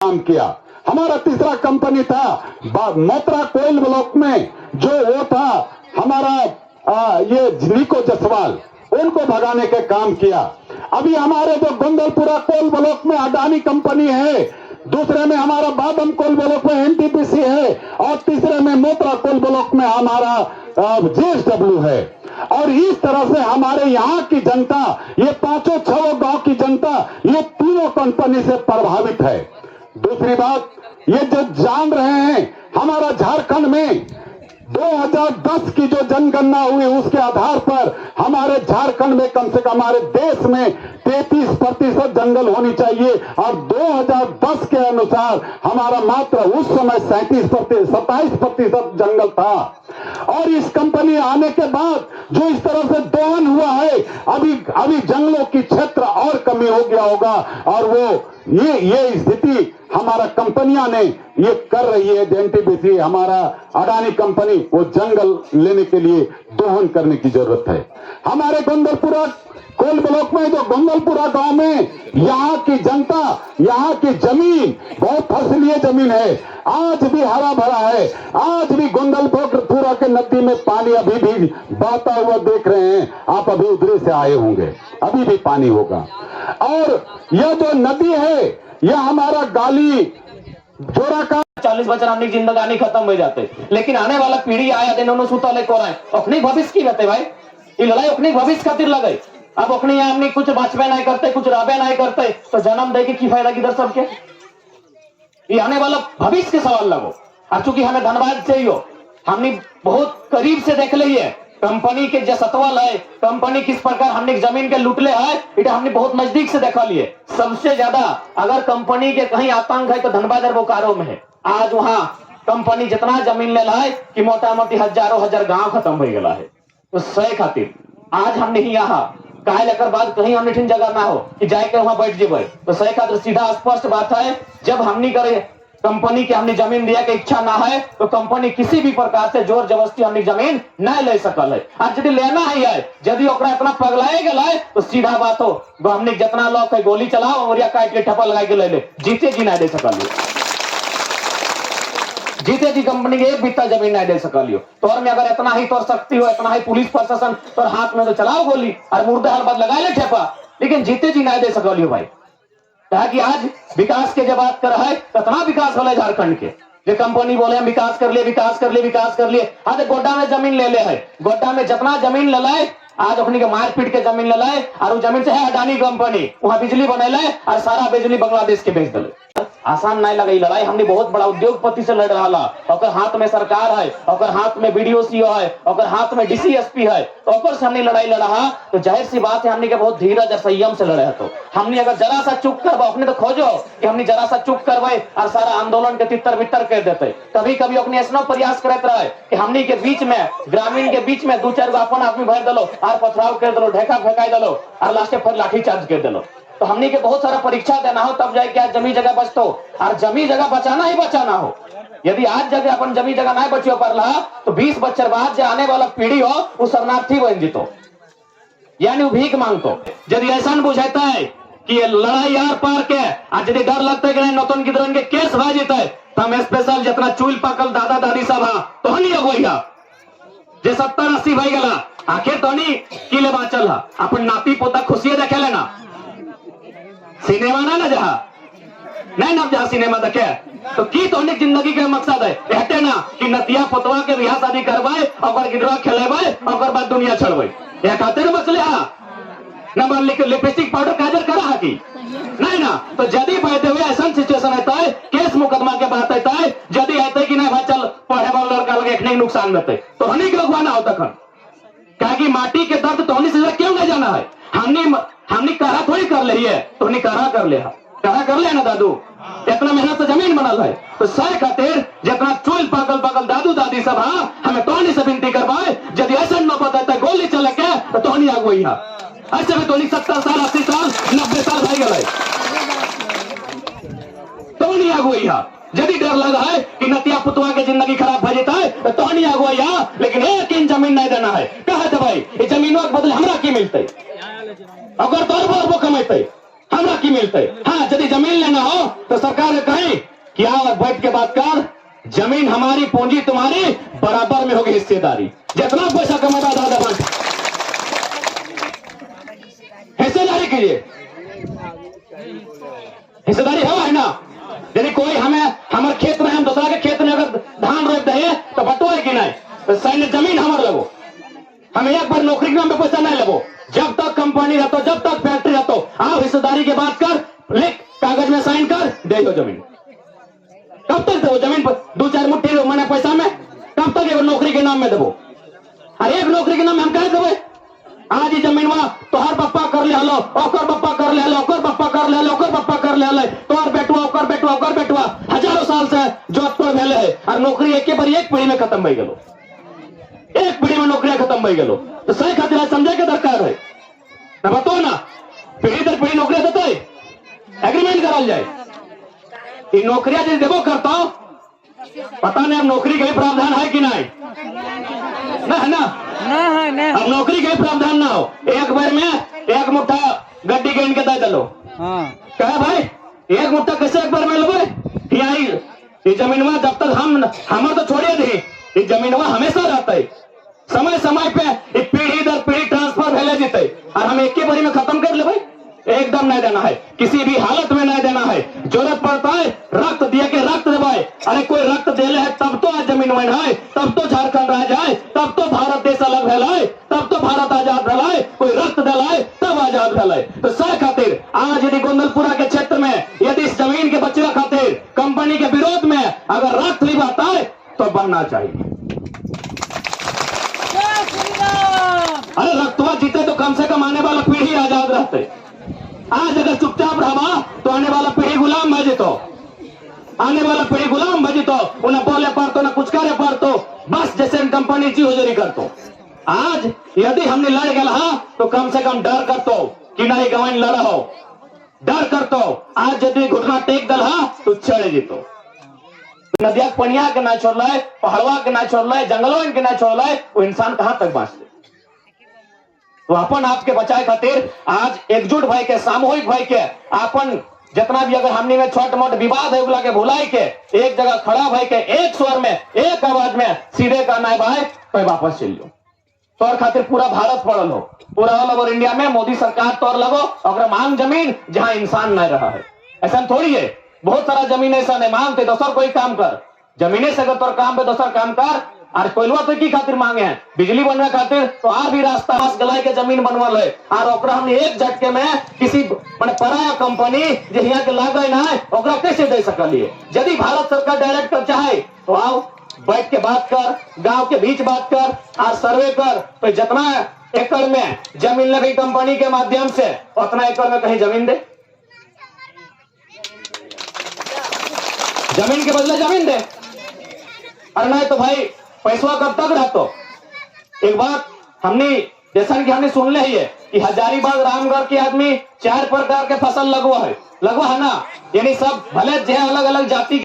काम किया। हमारा तीसरा कंपनी था मोतरा कोयल ब्लॉक में, जो वो था हमारा ये निको जसवाल, उनको भगाने के काम किया। अभी हमारे जो गोंदलपुरा कोल ब्लॉक में अडानी कंपनी है, दूसरे में हमारा बादम कोल ब्लॉक में एनटीपीसी है, और तीसरे में मोतरा कोल ब्लॉक में हमारा जेएसडब्ल्यू है। और इस तरह से हमारे यहाँ की जनता, ये पांचों छह गांव की जनता, ये तीनों कंपनी से प्रभावित है। दूसरी बात, ये जो जान रहे हैं, हमारा झारखंड में 2010 की जो जनगणना हुई, उसके आधार पर हमारे झारखंड में कम से कम हमारे देश में 33% जंगल होनी चाहिए, और 2010 के अनुसार हमारा मात्र उस समय 27% जंगल था। और इस कंपनी आने के बाद जो इस तरह से दोहन हुआ है, अभी जंगलों की क्षेत्र और कमी हो गया होगा, और वो ये स्थिति हमारा कंपनियां ने ये कर रही है। एनटीपीसी हमारा अडानी कंपनी, वो जंगल लेने के लिए दोहन करने की जरूरत है। हमारे गोंदलपुरा कोल ब्लॉक में, जो गोंदलपुरा गांव में, यहाँ की जनता, यहाँ की जमीन बहुत फसलीय जमीन है, आज भी हरा भरा है। आज भी गोंदलपुरा के नदी में पानी अभी भी बहता हुआ देख रहे हैं आप, अभी उधर से आए होंगे, अभी भी पानी होगा। और यह जो नदी है, यह हमारा गाली जोरा का 40 बच्चा हमने जिंदगानी खत्म हो जाते, लेकिन आने वाला पीढ़ी आया दिन उन्होंने सुतले को रहे अपनी भविष्य की रहते भाई, ये लड़ाई अपनी भविष्य खातिर लगे। अब अपनी हमने कुछ बचबे नहीं करते, कुछ रहबे नहीं करते, तो जन्म दे के की फायदा किधर सबके, ये आने वाला भविष्य के सवाल लगो। अब चूंकि हमें धन्यवाद चाहिए, हमने बहुत करीब से देख ली है कंपनी के जो सतवल है, कंपनी किस प्रकार हमने जमीन के लूटले है, इटा हमने बहुत नजदीक से देखा लिए। सबसे ज्यादा अगर कंपनी के कहीं आतंक है तो धनबाद और बोकारो में है। आज वहां कंपनी जितना जमीन ले है कि मोटा मोटी हजारों हजार गांव खत्म हो गया है। तो सही खातिर आज हम नहीं यहाँ कहे लेकर बाद कहीं हमने ठीक जगह ना हो कि जाके वहां बैठ जेबे, तो सही खातिर सीधा स्पष्ट बात है, जब हमने करे कंपनी के हमने जमीन दिया के इच्छा ना है, तो कंपनी किसी भी प्रकार से जोर जबरदस्ती हमने जमीन नहीं ले सकल है। आज यदि लेना ही है, यदि ओकरा इतना पगलाए गया है, तो सीधा बात हो हमने जितना लोग है गोली चलाओ और या काट के ठप्पा लगा के ले ले, जीते जी नहीं दे सकल, जीते जी कंपनी के एक बित्ता जमीन नहीं दे सकल। तोर में अगर इतना ही तोर शक्ति हो, इतना ही पुलिस प्रशासन तोर हाथ में, तो चलाओ गोली और मुर्दे हर बात लगा ले ठेपा, लेकिन जीते जी नहीं दे सकल भाई। कि आज विकास के जब बात कर रहा है, कितना विकास हो झारखंड के, जो कंपनी बोले हम विकास कर लिए, विकास कर लिए, विकास कर लिए। आज गोड्डा में जमीन ले ले है, गोड्डा में जितना जमीन ले लाए, आज अपनी के मारपीट के जमीन ले लाए, और वो जमीन से है अडानी कंपनी, वहां बिजली बने लाए और सारा बिजली बांग्लादेश के भेज दिले। आसान नहीं लगी लड़ाई, हमने बहुत बड़ा उद्योगपति से लड़ रहा, और हाथ में सरकार है, और हाथ में बीडीओ है, और हाथ में डीसीएसपी है, तो से हमने लड़ाई लड़ा, तो जाहिर सी बात है हमने के बहुत धीरज और संयम से लड़े। तो हमने अगर जरा सा चुप करवा, अपने तो खोजो कि हमने जरा सा चुप करवाए और सारा आंदोलन के तितर बितर कर देते। कभी कभी अपने ऐसा प्रयास करते रहे कि हमने के बीच में, ग्रामीण के बीच में 2-4 गो अपन आदमी भर दिलो और पथराव कर दिलो, ढेका फेंकाई दिलो और लास्टे पर लाठी चार्ज कर दिलो। तो हमने के बहुत सारा परीक्षा देना हो, तब जाए क्या जमी जगह बचतो, और जमी जगह बचाना ही बचाना हो। यदि आज जगह अपन जमी जगह नहीं बचियो पर रहा, तो 20 बच्चर बाद जो आने वाला पीढ़ी हो वो शरणार्थी बन जीतो, यानी वो भीख मांगतो। यदि ऐसा बुझाता है कि ये लड़ाई यार पार के, आज यदि डर लगता है कि नौतन की तरह के केस भा जेते, तो हम स्पेशल जितना चूल पाकल दादा दादी सब तो नहीं अगुआ जे 70-80 भाई गला, आखिर तो नहीं किले बाचल है, अपन नाती पोता खुशिये देखे लेना, सिनेमा ना जहाँ नहीं ना जहाँ सिनेमा देखे, तो की तो जिंदगी के मकसद है कहते ना कि नतिया पतवा के बियाह शादी करवाए और गिरवा खेलेबे और बाद दुनिया छोड़बे, यह खातिर मसले नंबर लिपस्टिक पाउडर काजल करा की नहीं ना। तो यदि बहते हुए ऐसा सिचुएशन रहता है, केस मुकदमा के बात रहता है, यदि रहते कि नहीं भाई चल पढ़े वाला लड़का लगे एक नहीं नुकसान रहते, तो हनी के अगुवाना होता खन, क्या कि माटी के दर्द तो हनी से क्यों नहीं जाना है, हमने कहा थोड़ी कर ली है, तो हमने कहा कर लिया, कहा कर लिया ना दादू, इतना मेहनत से जमीन बनल है। तो सही खातिर जितना चूल पागल पागल दादू दादी सब हमें तोहनी से विनती करवाए, यदि ऐसा न पता है गोली चले के तो तोहनी आगुई है, ऐसे में तोहनी 70 साल 80 साल 90 साल भाई गए, तोहनी आगुई है। यदि डर लगा है कि नतिया पुतवा के जिंदगी खराब हो जाता है, तो तोहनी आगुई है, लेकिन एक इन जमीन नहीं देना है। कहा था भाई ये जमीनों के बदले हमरा की मिलते, अगर 10 बार वो कमेते हमरा की मिलते। हाँ, यदि जमीन लेना हो तो सरकार ने कहे कि आओ और बैठ के बात कर, जमीन हमारी पूंजी तुम्हारी, बराबर में होगी हिस्सेदारी, जितना पैसा कमाता दादा बांट हिस्सेदारी कीजिए। हिस्सेदारी है ना। यदि कोई हमें हमारे खेत में, हम दूसरा के खेत में अगर धान रोप दे तो बटोए कि नहीं, तो सैन्य जमीन हमारे लगो, हमें एक बार नौकरी के नाम पे पैसा नहीं लगो। जब तक कंपनी रहतो, जब तक फैक्ट्री रहतो, आओ हिस्सेदारी की बात कर, लिख कागज में साइन कर, दे दो जमीन। कब तक दो जमीन पर 2-4 मुट्ठी मैंने पैसा में, कब तक एगो नौकरी के नाम में देवो? हर एक नौकरी के नाम में हम कह देवे। आज ही जमीन वहां तोहर पप्पा कर ले हलो, ओकर पप्पा कर ले हलो, ओकर पप्पा कर ले हलो, ओकर पप्पा कर ले हलो, तोहर बेटुआ, ओकर बेटुआ, ओकर बेटुआ, हजारों साल से जोधपुर भेले है, और नौकरी एक बार एक पीढ़ी में खत्म हो गेलो, एक पीढ़ी में नौकरियां खत्म हो गेलो। तो सही खातिर समझे के दरकार है ना, बताओ ना, पीढ़ी दर पीढ़ी नौकरियां देते, एग्रीमेंट कराल जाए। ये नौकरियां यदि देवो करता हो, पता नहीं अब नौकरी के भी प्रावधान है कि नहीं, ना है ना, अब नौकरी के भी प्रावधान ना हो, एक बार में एक मुट्ठा गड्डी के इनके दे दलो। कहे भाई एक मुट्ठा कैसे एक बार में लो? ये जमीनवा जब तक हम हमारे तो छोड़िए दी, ये जमीनवा हमेशा रहता है, समय समय पे पीढ़ी दर पीढ़ी ट्रांसफर भेले जीते, और हम एक के बारी में खत्म कर ले भाई, एकदम नहीं देना है, किसी भी हालत में नहीं देना है। जरूरत पड़ता है रक्त दिए के रक्त देवाए, अरे कोई रक्त देले है तब तो आज जमीन वैन है, तब तो झारखंड रह जाए, तब तो भारत देश अलग भेलाए, तब तो भारत आजाद भेलाए, कोई रक्त दिलाए तब आजाद भेलाए। तो सह खातिर आज यदि गोंदलपुरा के क्षेत्र में यदि इस जमीन के बचवा खातिर कंपनी के विरोध में अगर रक्त भी बहता है तो बनना चाहिए। अरे रक्तवा जीते तो कम से कम आने वाला पीढ़ी आजाद रहते। आज अगर चुपचाप रहा तो आने वाला पीढ़ी गुलाम बजे, तो आने वाला पीढ़ी गुलाम बजे, तो उन्हें बोले पड़तो ना कुछ करे पड़तो, बस जैसे कंपनी जी हुजूरी करतो। आज यदि हमने लड़ गया तो कम से कम डर करतो कि नहीं गवान लड़ा हो, डर करतो। आज यदि घुटना टेक दल तो चढ़ जीतो, नदिया पनिया के ना छोड़ लाए, पहाड़वा के ना छोड़ लाए, जंगलों इनके ना छोड़ लाए, वो इंसान कहां तक बांचते। तो अपन आपके बचाए खातिर आज एकजुट भाई के, सामूहिक भाई के, अपन जितना भी अगर हमने में छोट मोट विवाद है उगला के भुलाई के एक जगह खड़ा भाई के, एक स्वर में एक आवाज में सीधे कहना है भाई कोई वापस चल लो। तौर खातिर पूरा भारत पड़ल हो, पूरा ऑल ओवर इंडिया में मोदी सरकार तौर लगो और मांग जमीन जहां इंसान नहीं रहा है। ऐसा थोड़ी है, बहुत सारा जमीन ऐसा नहीं मांगते दोसर कोई काम कर, जमीने से अगर तोर काम पे दोसर काम कर। और कोयलवा तो की खातिर मांगे हैं, बिजली बनने खातिर, तो और भी रास्ता पास गलाय के जमीन बनवल है, और ओकरा हमने एक झटके में किसी माने पराया कंपनी जे यहाँ के लागे ना है ओकरा कैसे दे सकलिए। यदि भारत सरकार डायरेक्ट कर चाहे तो आओ बैठ के बात कर, गांव के बीच बात कर और सर्वे कर, तो जितना एकड़ में जमीन लगी कंपनी के माध्यम से उतना एकड़ में कहीं जमीन दे, जमीन के बदले जमीन दे। और नहीं तो भाई पैसा कब तक रहतो। एक बात हमने जैसा कि हमने सुन ले ही है कि हजारीबाग रामगढ़ के आदमी 4 प्रकार के फसल लगवा है ना, यानी सब भले जो अलग अलग जाति